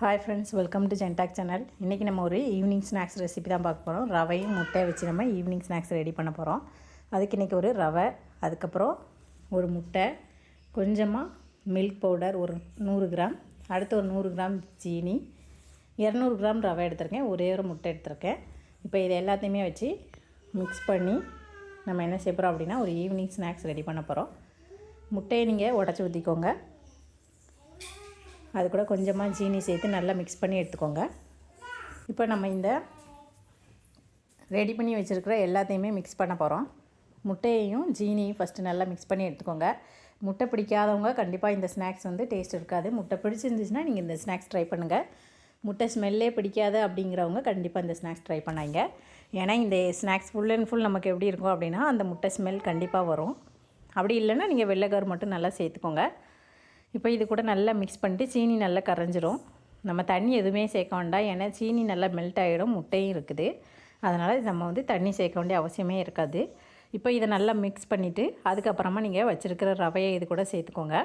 Hi friends, welcome to ஜென்டாக் channel. இன்றைக்கி நம்ம ஒரு ஈவினிங் ஸ்நாக்ஸ் ரெசிபி தான் பார்க்க போகிறோம். ரவையும் முட்டையை வச்சு நம்ம ஈவினிங் ஸ்நாக்ஸ் ரெடி பண்ண போகிறோம். அதுக்கு இன்றைக்கி ஒரு ரவை, அதுக்கப்புறம் ஒரு முட்டை, கொஞ்சமாக மில்க் பவுடர் ஒரு 100 கிராம், அடுத்து ஒரு 100 கிராம் சீனி, 200 கிராம் ரவை எடுத்திருக்கேன், ஒரே ஒரு முட்டை எடுத்திருக்கேன். இப்போ இது எல்லாத்தையுமே வச்சு மிக்ஸ் பண்ணி நம்ம என்ன செய்ய போகிறோம் அப்படின்னா ஒரு ஈவினிங் ஸ்நாக்ஸ் ரெடி பண்ண போகிறோம். முட்டையை நீங்கள் உடச்சி ஊற்றிக்கோங்க. அது கூட கொஞ்சமாக சீனி சேர்த்து நல்லா மிக்ஸ் பண்ணி எடுத்துக்கோங்க. இப்போ நம்ம இந்த ரெடி பண்ணி வச்சுருக்கிற எல்லாத்தையுமே மிக்ஸ் பண்ண போகிறோம். முட்டையையும் சீனியும் ஃபஸ்ட்டு நல்லா மிக்ஸ் பண்ணி எடுத்துக்கோங்க. முட்டை பிடிக்காதவங்க கண்டிப்பாக இந்த ஸ்நாக்ஸ் டேஸ்ட் இருக்காது. முட்டை பிடிச்சிருந்துச்சுன்னா நீங்கள் இந்த ஸ்நாக்ஸ் ட்ரை பண்ணுங்கள். முட்டை ஸ்மெல்லே பிடிக்காது அப்படிங்கிறவங்க கண்டிப்பாக இந்த ஸ்நாக்ஸ் ட்ரை பண்ணாங்க. ஏன்னா இந்த ஸ்நாக்ஸ் ஃபுல் அண்ட் ஃபுல் நமக்கு எப்படி இருக்கும் அப்படின்னா அந்த முட்டை ஸ்மெல் கண்டிப்பாக வரும். அப்படி இல்லைன்னா நீங்கள் வெள்ளைக்கரு மட்டும் நல்லா சேர்த்துக்கோங்க. இப்போ இது கூட நல்லா மிக்ஸ் பண்ணிட்டு சீனி நல்லா கரைஞ்சிரும். நம்ம தண்ணி எதுவுமே சேர்க்க வேண்டாம், ஏன்னா சீனி நல்லா மெல்ட் ஆகிடும், முட்டையும் இருக்குது. அதனால் நம்ம தண்ணி சேர்க்க வேண்டிய அவசியமே இருக்காது. இப்போ இதை நல்லா மிக்ஸ் பண்ணிவிட்டு அதுக்கப்புறமா நீங்கள் வச்சுருக்கிற ரவையை இது கூட சேர்த்துக்கோங்க.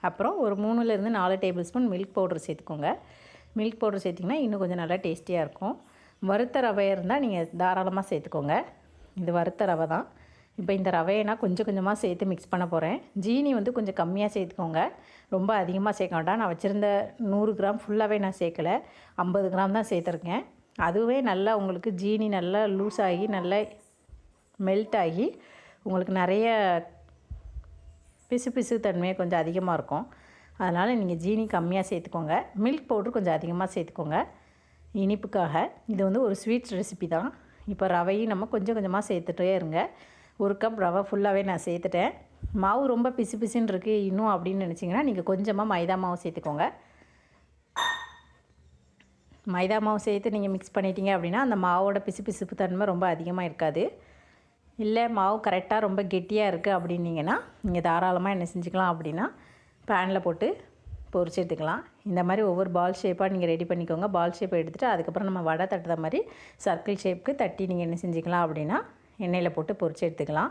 அப்புறம் ஒரு 3-4 டேபிள் ஸ்பூன் மில்க் பவுடர் சேர்த்துக்கோங்க. மில்க் பவுடர் சேர்த்திங்கன்னா இன்னும் கொஞ்சம் நல்லா டேஸ்டியாக இருக்கும். வறுத்த ரவையாக இருந்தால் நீங்கள் தாராளமாக சேர்த்துக்கோங்க. இது வறுத்த ரவை தான். இப்போ இந்த ரவையை நான் கொஞ்சம் கொஞ்சமாக சேர்த்து மிக்ஸ் பண்ண போகிறேன். ஜீனி கொஞ்சம் கம்மியாக சேர்த்துக்கோங்க, ரொம்ப அதிகமாக சேர்க்க வேண்டாம். நான் வச்சுருந்த 100 கிராம் ஃபுல்லாகவே நான் சேர்க்கலை, 50 கிராம் தான் சேர்த்துருக்கேன். அதுவே நல்லா உங்களுக்கு ஜீனி நல்லா லூஸ் ஆகி நல்லா மெல்ட் ஆகி உங்களுக்கு நிறைய பிசு தன்மையை கொஞ்சம் அதிகமாக இருக்கும். அதனால் நீங்கள் ஜீனி கம்மியாக சேர்த்துக்கோங்க. மில்க் பவுடர் கொஞ்சம் அதிகமாக சேர்த்துக்கோங்க இனிப்புக்காக. இது ஒரு ஸ்வீட்ஸ் ரெசிபி தான். இப்போ ரவையும் நம்ம கொஞ்சம் கொஞ்சமாக சேர்த்துட்டே இருங்க. 1 கப் ரவை ஃபுல்லாகவே நான் சேர்த்துட்டேன். மாவு ரொம்ப பிசுன்னு இருக்குது இன்னும் அப்படின்னு நினச்சிங்கன்னா நீங்கள் கொஞ்சமாக மைதா மாவு சேர்த்துக்கோங்க. மைதா மாவு சேர்த்து நீங்கள் மிக்ஸ் பண்ணிட்டீங்க அப்படின்னா அந்த மாவோட பிசுப்பு தன்மை ரொம்ப அதிகமாக இருக்காது. இல்லை மாவு கரெக்டாக ரொம்ப கெட்டியாக இருக்குது அப்படின்னிங்கன்னா நீங்கள் தாராளமாக என்ன செஞ்சுக்கலாம் அப்படின்னா பேனில் போட்டு பொரிச்சு எடுத்துக்கலாம். இந்த மாதிரி ஒவ்வொரு பால் ஷேப்பாக நீங்கள் ரெடி பண்ணிக்கோங்க. பால் ஷேப்பை எடுத்துகிட்டு அதுக்கப்புறம் நம்ம வடை தட்டுற மாதிரி சர்க்கிள் ஷேப்புக்கு தட்டி நீங்கள் என்ன செஞ்சுக்கலாம் அப்படின்னா எண்ணெயில் போட்டு பொரிச்சு எடுத்துக்கலாம்.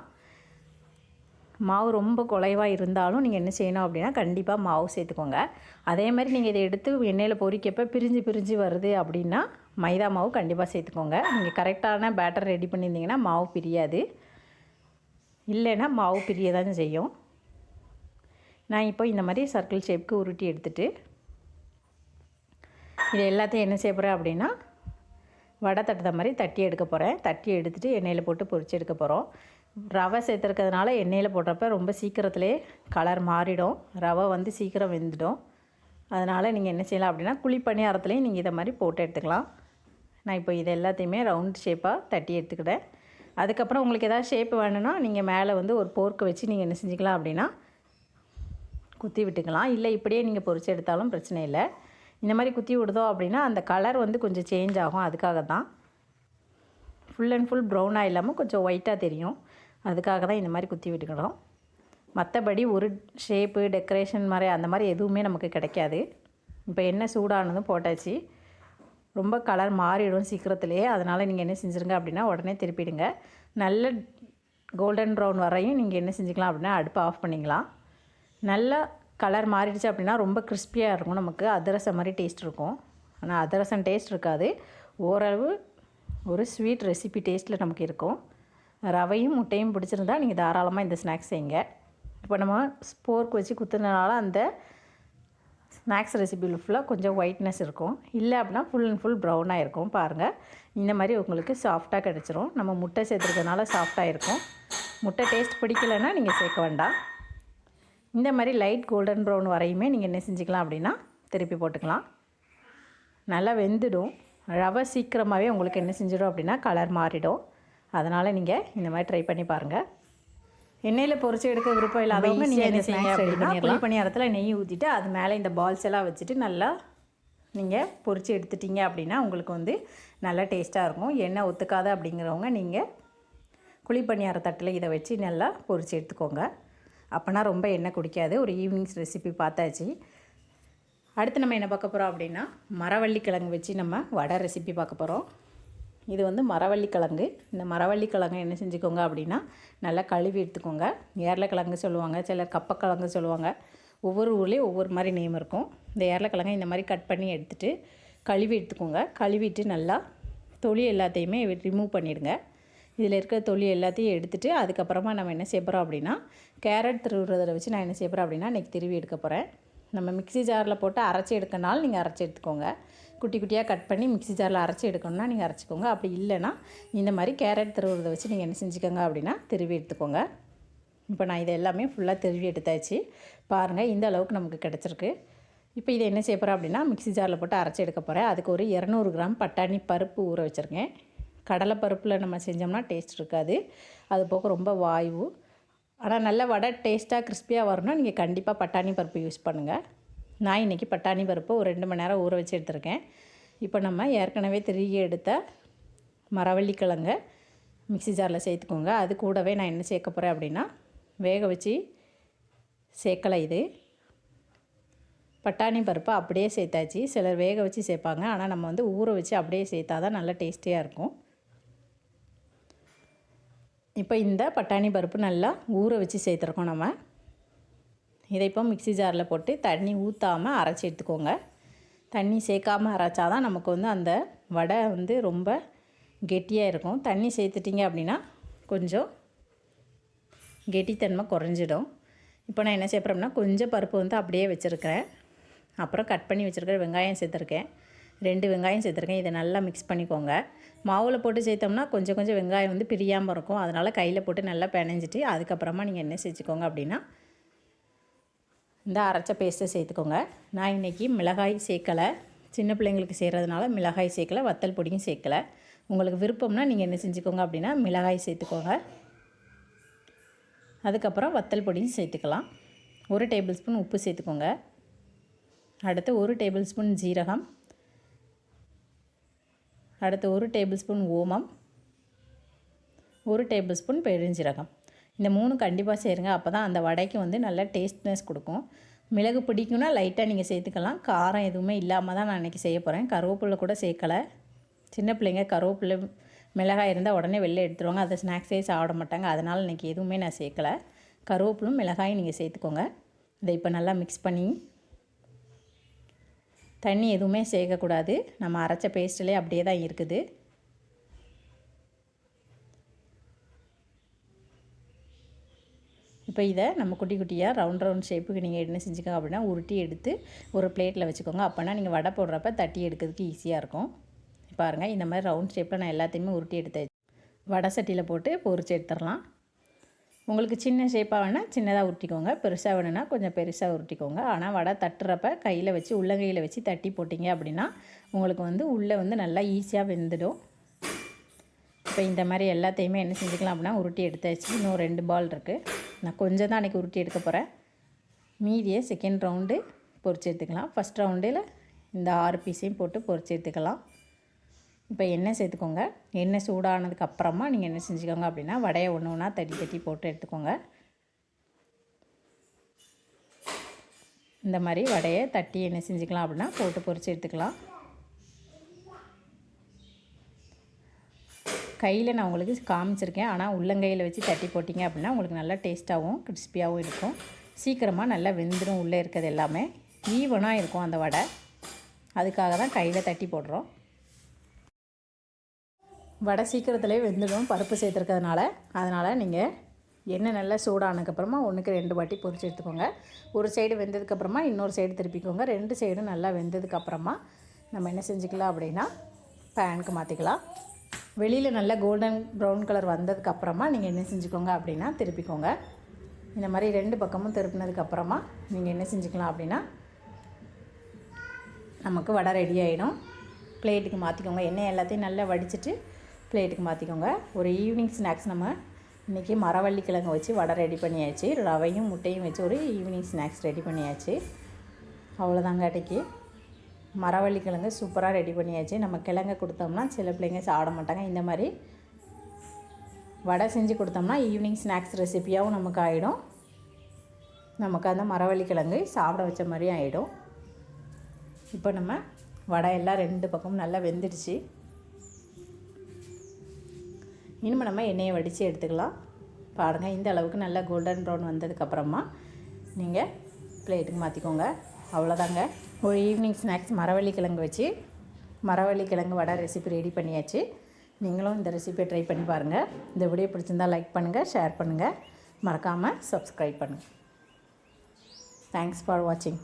மாவு ரொம்ப குலைவாக இருந்தாலும் நீங்கள் என்ன செய்யணும் அப்படின்னா கண்டிப்பாக மாவு சேர்த்துக்கோங்க. அதே மாதிரி நீங்கள் இதை எடுத்து எண்ணெயில் பொரிக்கப்போ பிரிஞ்சு வருது அப்படின்னா மைதா மாவு கண்டிப்பாக சேர்த்துக்கோங்க. நீங்கள் கரெக்டான பேட்டர் ரெடி பண்ணியிருந்தீங்கன்னா மாவு பிரியாது, இல்லைன்னா மாவு பிரிய தான் செய்யும். நான் இப்போ இந்த மாதிரி சர்க்கிள் ஷேப்புக்கு உருட்டி எடுத்துகிட்டு இது எல்லாத்தையும் என்ன செய்ய போகிறேன் அப்படின்னா வடை தட்டுற மாதிரி தட்டி எடுக்க போகிறேன். தட்டி எடுத்துகிட்டு எண்ணெயில் போட்டு பொரிச்சு எடுக்க போகிறோம். ரவை சேர்த்துருக்கிறதுனால எண்ணெயில் போடுறப்ப ரொம்ப சீக்கிரத்திலே கலர் மாறிடும், ரவை சீக்கிரம் வெந்துடும். அதனால் நீங்கள் என்ன செய்யலாம் அப்படின்னா குழிப்பணியாரத்துலேயும் நீங்கள் இதை மாதிரி போட்டு எடுத்துக்கலாம். நான் இப்போ இது எல்லாத்தையுமே ரவுண்ட் ஷேப்பாக தட்டி எடுத்துக்கிட்டேன். அதுக்கப்புறம் உங்களுக்கு எதாவது ஷேப் வேணும்னா நீங்கள் மேலே ஒரு போர்க்கை வச்சு நீங்கள் என்ன செஞ்சுக்கலாம் அப்படின்னா குத்தி விட்டுக்கலாம். இல்லை இப்படியே நீங்கள் பொரிச்சு எடுத்தாலும் பிரச்சனை இல்லை. இந்த மாதிரி குத்தி விடுதோம் அப்படின்னா அந்த கலர் கொஞ்சம் சேஞ்ச் ஆகும். அதுக்காக தான் ஃபுல் அண்ட் ஃபுல் ப்ரௌனாக இல்லாமல் கொஞ்சம் ஒயிட்டாக தெரியும். அதுக்காக தான் இந்த மாதிரி குத்தி விட்டுக்கணும். மற்றபடி ஒரு ஷேப்பு டெக்கரேஷன் மாதிரி அந்த மாதிரி எதுவுமே நமக்கு கிடைக்காது. இப்போ எண்ணெய் சூடானதும் போட்டாச்சு, ரொம்ப கலர் மாறிடும் சீக்கிரத்துலேயே. அதனால் நீங்கள் என்ன செஞ்சுருங்க அப்படின்னா உடனே திருப்பிடுங்க. நல்ல கோல்டன் ப்ரௌன் வரையும் நீங்கள் என்ன செஞ்சுக்கலாம் அப்படின்னா அடுப்பை ஆஃப் பண்ணிக்கலாம். நல்லா கலர் மாறிடுச்சு அப்படின்னா ரொம்ப கிறிஸ்பியாக இருக்கும், நமக்கு அதிரசம் மாதிரி டேஸ்ட் இருக்கும். ஆனால் அதிரசம் டேஸ்ட் இருக்காது, ஓரளவு ஒரு ஸ்வீட் ரெசிபி டேஸ்ட்டில் நமக்கு இருக்கும். ரவையும் முட்டையும் பிடிச்சிருந்தா நீங்கள் தாராளமாக இந்த ஸ்நாக்ஸ் செய்யுங்க. இப்போ நம்ம போர்க் வச்சு குத்துனதுனால அந்த ஸ்நாக்ஸ் ரெசிபியில் ஃபுல்லாக கொஞ்சம் ஒயிட்னஸ் இருக்கும். இல்லை அப்படின்னா ஃபுல் அண்ட் ஃபுல் ப்ரௌனாக இருக்கும். பாருங்கள், இந்த மாதிரி உங்களுக்கு சாஃப்டாக கிடச்சிரும். நம்ம முட்டை சேர்த்துருக்கனால சாஃப்டாக இருக்கும். முட்டை டேஸ்ட் பிடிக்கலைன்னா நீங்கள் சேர்க்க வேண்டாம். இந்த மாதிரி லைட் கோல்டன் ப்ரௌன் வரையுமே நீங்கள் என்ன செஞ்சுக்கலாம் அப்படின்னா திருப்பி போட்டுக்கலாம். நல்லா வெந்துடும். ரவை சீக்கிரமாகவே உங்களுக்கு என்ன செஞ்சிடும் அப்படின்னா கலர் மாறிடும். அதனால் நீங்கள் இந்த மாதிரி ட்ரை பண்ணி பாருங்கள். எண்ணெயில் பொரிச்சு எடுக்க விருப்பம் இல்லாதவங்க நீங்கள் என்ன செய்யுங்க அப்படின்னா குழிப்பணியாரத்தில் நெய் ஊற்றிட்டு அது மேலே இந்த பால்ஸ் எல்லாம் வச்சுட்டு நல்லா நீங்கள் பொரிச்சு எடுத்துட்டிங்க அப்படின்னா உங்களுக்கு நல்லா டேஸ்ட்டாக இருக்கும். எண்ணெய் ஒத்துக்காத அப்படிங்கிறவங்க நீங்கள் குழிப்பணியார தட்டில் இதை வச்சு நல்லா பொரிச்சு எடுத்துக்கோங்க. அப்போனா ரொம்ப எண்ணெய் குடிக்காது. ஒரு ஈவினிங்ஸ் ரெசிபி பார்த்தாச்சு. அடுத்து நம்ம என்ன பார்க்க போகிறோம் அப்படின்னா மரவள்ளி கிழங்கு வச்சு நம்ம வடை ரெசிபி பார்க்க போகிறோம். இது மரவள்ளி கிழங்கு. இந்த மரவள்ளி கிழங்கு என்ன செஞ்சுக்கோங்க அப்படின்னா நல்லா கழுவி எடுத்துக்கோங்க. ஏரளக்கிழங்கு சொல்லுவாங்க, சிலர் கப்பக்கிழங்கு சொல்லுவாங்க. ஒவ்வொரு ஊர்லேயும் ஒவ்வொரு மாதிரி நேம் இருக்கும். இந்த ஏர்லக்கிழங்கை இந்த மாதிரி கட் பண்ணி எடுத்துகிட்டு கழுவி எடுத்துக்கோங்க. கழுவிட்டு நல்லா தொலி எல்லாத்தையுமே ரிமூவ் பண்ணிவிடுங்க. இதில் இருக்கிற தொலி எல்லாத்தையும் எடுத்துகிட்டு அதுக்கப்புறமா நம்ம என்ன செய்ய போகிறோம் அப்படின்னா கேரட் திருவுறதை வச்சு நான் என்ன செய்ய போகிறேன் அப்படின்னா இன்றைக்கி திருவி எடுக்க போகிறேன். நம்ம மிக்ஸி ஜாரில் போட்டு அரைச்சி எடுக்கனாலும் நீங்கள் அரைச்சி எடுத்துக்கோங்க. குட்டி குட்டியாக கட் பண்ணி மிக்ஸி ஜாரில் அரைச்சி எடுக்கணும்னா நீங்கள் அரைச்சிக்கோங்க. அப்படி இல்லைன்னா இந்த மாதிரி கேரட் திருவுறதை வச்சு நீங்கள் என்ன செஞ்சுக்கோங்க அப்படின்னா திருவி எடுத்துக்கோங்க. இப்போ நான் இதை எல்லாமே ஃபுல்லாக திருவி எடுத்தாச்சு. பாருங்கள், இந்த அளவுக்கு நமக்கு கிடச்சிருக்கு. இப்போ இதை என்ன செய்ய போகிறேன் அப்படின்னா மிக்ஸி ஜாரில் போட்டு அரைச்சி எடுக்க போகிறேன். அதுக்கு ஒரு 200 கிராம் பட்டாணி பருப்பு ஊற வச்சுருக்கேன். கடலை பருப்பில் நம்ம செஞ்சோம்னா டேஸ்ட் இருக்காது, அது போக ரொம்ப வாய்வு. ஆனால் நல்ல வடை டேஸ்ட்டாக கிறிஸ்பியாக வரணும்னா நீங்கள் கண்டிப்பாக பட்டாணி பருப்பு யூஸ் பண்ணுங்கள். நான் இன்றைக்கி பட்டாணி பருப்பு ஒரு 2 மணி நேரம் ஊற வச்சு எடுத்துருக்கேன். இப்போ நம்ம ஏற்கனவே திருகி எடுத்த மரவள்ளிக்கிழங்கை மிக்ஸி ஜாரில் சேர்த்துக்கோங்க. அது கூடவே நான் என்ன சேர்க்க போகிறேன் அப்படின்னா வேக வச்சு சேர்க்கலை, இது பட்டாணி பருப்பு அப்படியே சேர்த்தாச்சு. சிலர் வேக வச்சு சேர்ப்பாங்க, ஆனால் நம்ம வந்து ஊற வச்சு அப்படியே சேர்த்தா தான் நல்லா டேஸ்டியாக இருக்கும். இப்போ இந்த பட்டாணி பருப்பு நல்லா ஊற வச்சு சேர்த்துருக்கோம் நம்ம. இதை இப்போ மிக்ஸி ஜாரில் போட்டு தண்ணி ஊற்றாமல் அரைச்சி எடுத்துக்கோங்க. தண்ணி சேர்க்காமல் அரைச்சா தான் நமக்கு வந்து அந்த வடை வந்து ரொம்ப கெட்டியாக இருக்கும். தண்ணி சேர்த்துட்டிங்க அப்படின்னா கொஞ்சம் கெட்டித்தன்மை குறைஞ்சிடும். இப்போ நான் என்ன செய்யப்படுறேன்னா கொஞ்சம் பருப்பு வந்து அப்படியே வச்சுருக்கிறேன். அப்புறம் கட் பண்ணி வச்சுருக்கிற வெங்காயம் சேர்த்துருக்கேன். 2 வெங்காயம் சேர்த்துருக்கேன். இதை நல்லா மிக்ஸ் பண்ணிக்கோங்க. மாவில் போட்டு சேர்த்தோம்னா கொஞ்சம் கொஞ்சம் வெங்காயம் வந்து பிரியாமல் இருக்கும். அதனால் கையில் போட்டு நல்லா பிணைஞ்சிட்டு அதுக்கப்புறமா நீங்கள் என்ன செஞ்சுக்கோங்க அப்படின்னா இந்த அரைச்ச பேஸ்ட்டை சேர்த்துக்கோங்க. நான் இன்றைக்கி மிளகாய் சேர்க்கலை, சின்ன பிள்ளைங்களுக்கு செய்கிறதுனால மிளகாய் சேர்க்கலை, வத்தல் பொடியும் சேர்க்கலை. உங்களுக்கு விருப்பம்னா நீங்கள் என்ன செஞ்சுக்கோங்க அப்படின்னா மிளகாய் சேர்த்துக்கோங்க. அதுக்கப்புறம் வத்தல் பொடியும் சேர்த்துக்கலாம். 1 டேபிள் ஸ்பூன் உப்பு சேர்த்துக்கோங்க. அடுத்து 1 டேபிள் ஸ்பூன் ஜீரகம், அடுத்து 1 டேபிள் ஸ்பூன் ஓமம், 1 டேபிள் ஸ்பூன் பெருஞ்சீரகம். இந்த 3 கண்டிப்பாக சேருங்க. அப்போ தான் அந்த வடைக்கு வந்து நல்ல டேஸ்ட்னஸ் கொடுக்கும். மிளகு பிடிக்கும்னா லைட்டாக நீங்கள் சேர்த்துக்கலாம். காரம் எதுவுமே இல்லாமல் தான் நான் இன்றைக்கி செய்ய போகிறேன். கருவேப்பிலை கூட சேர்க்கலை. சின்ன பிள்ளைங்க கருவேப்பிலை மிளகாய் இருந்தால் உடனே வெளில எடுத்துருவாங்க, அதை ஸ்நாக்ஸே சாப்பிட மாட்டாங்க. அதனால் இன்றைக்கி எதுவுமே நான் சேர்க்கலை. கருவேப்பிலும் மிளகாயும் நீங்கள் சேர்த்துக்கோங்க. இதை இப்போ நல்லா மிக்ஸ் பண்ணி, தண்ணி எதுவுமே சேர்க்கக்கூடாது, நம்ம அரைச்ச பேஸ்ட்டிலே அப்படியே தான் இருக்குது. இப்போ இதை நம்ம குட்டி குட்டியாக ரவுண்ட் ஷேப்புக்கு நீங்கள் என்ன செஞ்சுக்கோங்க அப்படின்னா உருட்டி எடுத்து ஒரு பிளேட்டில் வச்சுக்கோங்க. அப்போனா நீங்கள் வடை போடுறப்ப தட்டி எடுக்கிறதுக்கு ஈஸியாக இருக்கும். பாருங்கள், இந்த மாதிரி ரவுண்ட் ஷேப்பில் நான் எல்லாத்தையுமே உருட்டி எடுத்து வடை சட்டியில் போட்டு பொரிச்சு எடுத்துடலாம். உங்களுக்கு சின்ன ஷேப்பாக வேணால் சின்னதாக உருட்டிக்கோங்க, பெருசாக வேணும்னா கொஞ்சம் பெருசாக உருட்டிக்கோங்க. ஆனால் வடை தட்டுறப்ப கையில் வச்சு உள்ளங்கையில் வச்சு தட்டி போட்டிங்க அப்படின்னா உங்களுக்கு வந்து உள்ளே வந்து நல்லா ஈஸியாக வெந்துடும். இப்போ இந்த மாதிரி எல்லாத்தையுமே என்ன செஞ்சுக்கலாம் அப்படின்னா உருட்டி எடுத்தாச்சு. இன்னும் 2 பால் இருக்குது. நான் கொஞ்சம் தான் அன்றைக்கி உருட்டி எடுக்க போகிறேன். மீதியை செகண்ட் ரவுண்டு பொரிச்சு எடுத்துக்கலாம். ஃபஸ்ட் ரவுண்டில் இந்த 6 பீஸையும் போட்டு பொரிச்சு எடுத்துக்கலாம். இப்போ எண்ணெய் சேர்த்துக்கோங்க. எண்ணெய் சூடானதுக்கு அப்புறமா நீங்கள் என்ன செஞ்சுக்கோங்க அப்படின்னா வடையை ஒன்று ஒன்றா தட்டி தட்டி போட்டு எடுத்துக்கோங்க. இந்த மாதிரி வடையை தட்டி என்ன செஞ்சுக்கலாம் அப்படின்னா போட்டு பொரிச்சு எடுத்துக்கலாம். கையில் நான் உங்களுக்கு காமிச்சிருக்கேன், ஆனால் உள்ளங்கையில் வச்சு தட்டி போட்டிங்க அப்படின்னா உங்களுக்கு நல்லா டேஸ்ட்டாகவும் கிறிஸ்பியாகவும் இருக்கும். சீக்கிரமாக நல்லா வெந்துடும். உள்ளே இருக்கிறது எல்லாமே ஈவனாக இருக்கும் அந்த வடை. அதுக்காக தான் கையில் தட்டி போடுறோம். வடை சீக்கிரத்துலேயே வெந்துடும் பருப்பு சேர்த்துருக்கிறதுனால. அதனால் நீங்கள் எண்ணெய் நல்லா சூடானதுக்கப்புறமா 1க்கு 2 வாட்டி பொரிச்சு எடுத்துக்கோங்க. ஒரு சைடு வெந்ததுக்கப்புறமா இன்னொரு சைடு திருப்பிக்கோங்க. 2 சைடும் நல்லா வெந்ததுக்கப்புறமா நம்ம என்ன செஞ்சுக்கலாம் அப்படின்னா பேனுக்கு மாற்றிக்கலாம். வெளியில் நல்லா கோல்டன் ப்ரௌன் கலர் வந்ததுக்கப்புறமா நீங்கள் என்ன செஞ்சுக்கோங்க அப்படின்னா திருப்பிக்கோங்க. இந்த மாதிரி 2 பக்கமும் திருப்பினதுக்கப்புறமா நீங்கள் என்ன செஞ்சுக்கலாம் அப்படின்னா நமக்கு வடை ரெடி ஆகிடும். பிளேட்டுக்கு மாற்றிக்கோங்க. எண்ணெய் எல்லாத்தையும் நல்லா வடிச்சிட்டு பிளேட்டுக்கு மாற்றிக்கோங்க. ஒரு ஈவினிங் ஸ்நாக்ஸ் நம்ம இன்றைக்கி மரவள்ளிக்கிழங்கு வச்சு வடை ரெடி பண்ணியாச்சு. ரவையும் முட்டையும் வச்சு ஒரு ஈவினிங் ஸ்நாக்ஸ் ரெடி பண்ணியாச்சு. அவ்வளோதாங்க. அன்றைக்கி மரவள்ளிக்கிழங்கு சூப்பராக ரெடி பண்ணியாச்சு. நம்ம கிழங்கு கொடுத்தோம்னா சில பிள்ளைங்க சாப்பிட மாட்டாங்க. இந்த மாதிரி வடை செஞ்சு கொடுத்தோம்னா ஈவினிங் ஸ்நாக்ஸ் ரெசிப்பியாகவும் நமக்கு ஆகிடும். நமக்கு அந்த மரவள்ளிக்கிழங்கு சாப்பிட வச்ச மாதிரி ஆகிடும். இப்போ நம்ம வடை எல்லாம் 2 பக்கமும் நல்லா வெந்துடுச்சு. இனிமேல் நம்ம எண்ணெயை வடித்து எடுத்துக்கலாம். பாருங்கள், இந்த அளவுக்கு நல்லா கோல்டன் ப்ரௌன் வந்ததுக்கப்புறமா நீங்கள் பிளேட்டுக்கு மாற்றிக்கோங்க. அவ்வளோதாங்க. ஒரு ஈவினிங் ஸ்நாக்ஸ் மரவள்ளிக்கிழங்கு வச்சு மரவள்ளிக்கிழங்கு வடை ரெசிபி ரெடி பண்ணியாச்சு. நீங்களும் இந்த ரெசிபியை ட்ரை பண்ணி பாருங்கள். இந்த வீடியோ பிடிச்சிருந்தால் லைக் பண்ணுங்கள், ஷேர் பண்ணுங்கள், மறக்காமல் சப்ஸ்கிரைப் பண்ணுங்கள். தேங்க்ஸ் ஃபார் வாட்சிங்.